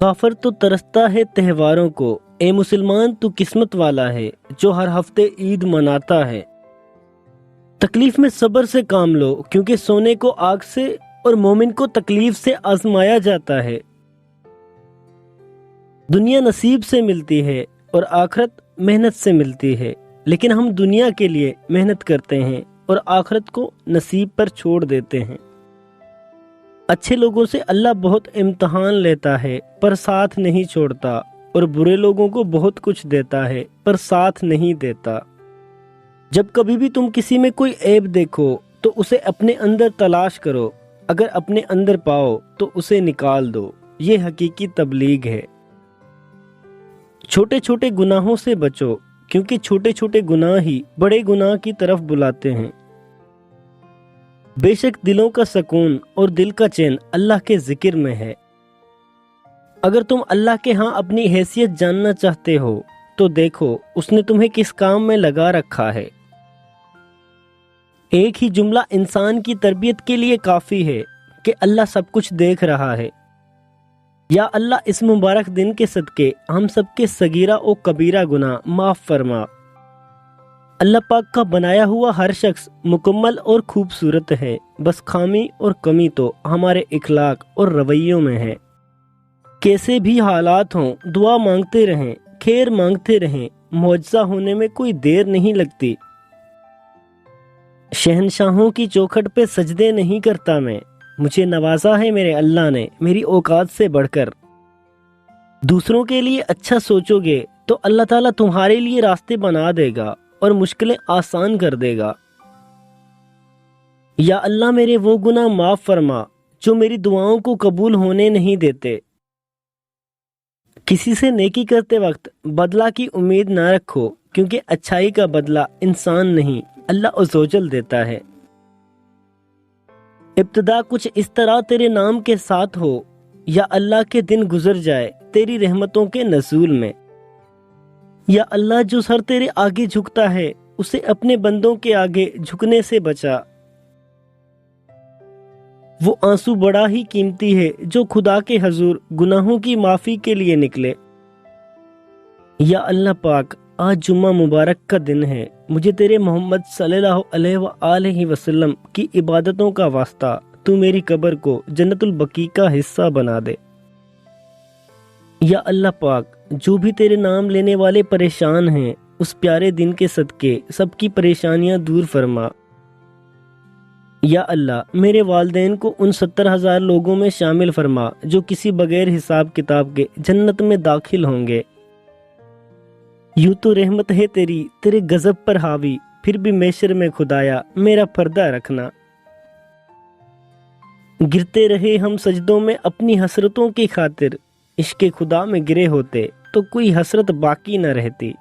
کافر تو ترستا ہے تہواروں کو، اے مسلمان تو قسمت والا ہے جو ہر ہفتے عید مناتا ہے۔ تکلیف میں صبر سے کام لو، کیونکہ سونے کو آگ سے اور مومن کو تکلیف سے آزمایا جاتا ہے۔ دنیا نصیب سے ملتی ہے اور آخرت محنت سے ملتی ہے، لیکن ہم دنیا کے لیے محنت کرتے ہیں اور آخرت کو نصیب پر چھوڑ دیتے ہیں۔ اچھے لوگوں سے اللہ بہت امتحان لیتا ہے پر ساتھ نہیں چھوڑتا، اور برے لوگوں کو بہت کچھ دیتا ہے پر ساتھ نہیں دیتا۔ جب کبھی بھی تم کسی میں کوئی عیب دیکھو تو اسے اپنے اندر تلاش کرو، اگر اپنے اندر پاؤ تو اسے نکال دو، یہ حقیقی تبلیغ ہے۔ چھوٹے چھوٹے گناہوں سے بچو، کیونکہ چھوٹے چھوٹے گناہ ہی بڑے گناہ کی طرف بلاتے ہیں۔ بے شک دلوں کا سکون اور دل کا چین اللہ کے ذکر میں ہے۔ اگر تم اللہ کے ہاں اپنی حیثیت جاننا چاہتے ہو تو دیکھو اس نے تمہیں کس کام میں لگا رکھا ہے۔ ایک ہی جملہ انسان کی تربیت کے لیے کافی ہے کہ اللہ سب کچھ دیکھ رہا ہے۔ یا اللہ اس مبارک دن کے صدقے ہم سب کے صغیرہ و کبیرہ گناہ معاف فرما۔ اللہ پاک کا بنایا ہوا ہر شخص مکمل اور خوبصورت ہے، بس خامی اور کمی تو ہمارے اخلاق اور رویوں میں ہے۔ کیسے بھی حالات ہوں دعا مانگتے رہیں، خیر مانگتے رہیں، معجزہ ہونے میں کوئی دیر نہیں لگتی۔ شہنشاہوں کی چوکھٹ پہ سجدے نہیں کرتا میں، مجھے نوازا ہے میرے اللہ نے میری اوقات سے بڑھ کر۔ دوسروں کے لیے اچھا سوچو گے تو اللہ تعالیٰ تمہارے لیے راستے بنا دے گا اور مشکلیں آسان کر دے گا۔ یا اللہ میرے وہ گناہ معاف فرما جو میری دعاؤں کو قبول ہونے نہیں دیتے۔ کسی سے نیکی کرتے وقت بدلہ کی امید نہ رکھو، کیونکہ اچھائی کا بدلہ انسان نہیں اللہ عزوجل دیتا ہے۔ ابتدا کچھ اس طرح تیرے نام کے ساتھ ہو، یا اللہ کے دن گزر جائے تیری رحمتوں کے نزول میں۔ یا اللہ جو سر تیرے آگے جھکتا ہے اسے اپنے بندوں کے آگے جھکنے سے بچا۔ وہ آنسو بڑا ہی قیمتی ہے جو خدا کے حضور گناہوں کی معافی کے لیے نکلے۔ یا اللہ پاک آج جمعہ مبارک کا دن ہے، مجھے تیرے محمد صلی اللہ علیہ وآلہ وسلم کی عبادتوں کا واسطہ تو میری قبر کو جنت البقیع کا حصہ بنا دے۔ یا اللہ پاک جو بھی تیرے نام لینے والے پریشان ہیں اس پیارے دن کے صدقے سب کی پریشانیاں دور فرما۔ یا اللہ میرے والدین کو ان 70,000 لوگوں میں شامل فرما جو کسی بغیر حساب کتاب کے جنت میں داخل ہوں گے۔ یوں تو رحمت ہے تیری تیرے غضب پر حاوی، پھر بھی محشر میں خدایا میرا پردہ رکھنا۔ گرتے رہے ہم سجدوں میں اپنی حسرتوں کی خاطر، عشق خدا میں گرے ہوتے تو کوئی حسرت باقی نہ رہتی۔